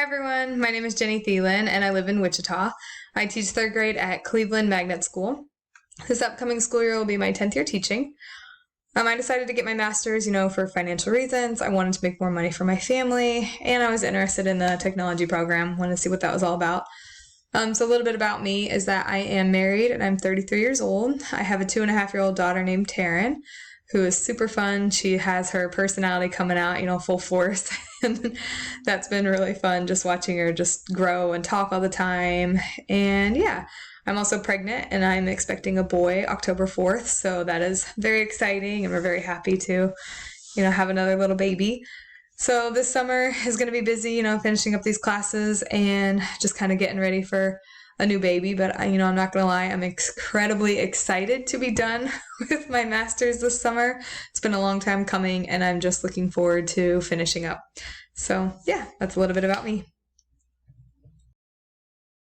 Hi everyone, my name is Jenny Thielen and I live in Wichita. I teach third grade at Cleveland Magnet School. This upcoming school year will be my 10th year teaching. I decided to get my master's, for financial reasons. I wanted to make more money for my family, and I was interested in the technology program, wanted to see what that was all about. So a little bit about me is that I am married and I'm 33 years old. I have a 2.5-year-old daughter named Taryn, who is super fun. She has her personality coming out, full force. And that's been really fun, just watching her just grow and talk all the time. And yeah, I'm also pregnant and I'm expecting a boy October 4th. So that is very exciting and we're very happy to, have another little baby. So this summer is going to be busy, finishing up these classes and just kind of getting ready for a new baby. But, I'm not going to lie, I'm incredibly excited to be done with my master's this summer. It's been a long time coming and I'm just looking forward to finishing up. So yeah, that's a little bit about me.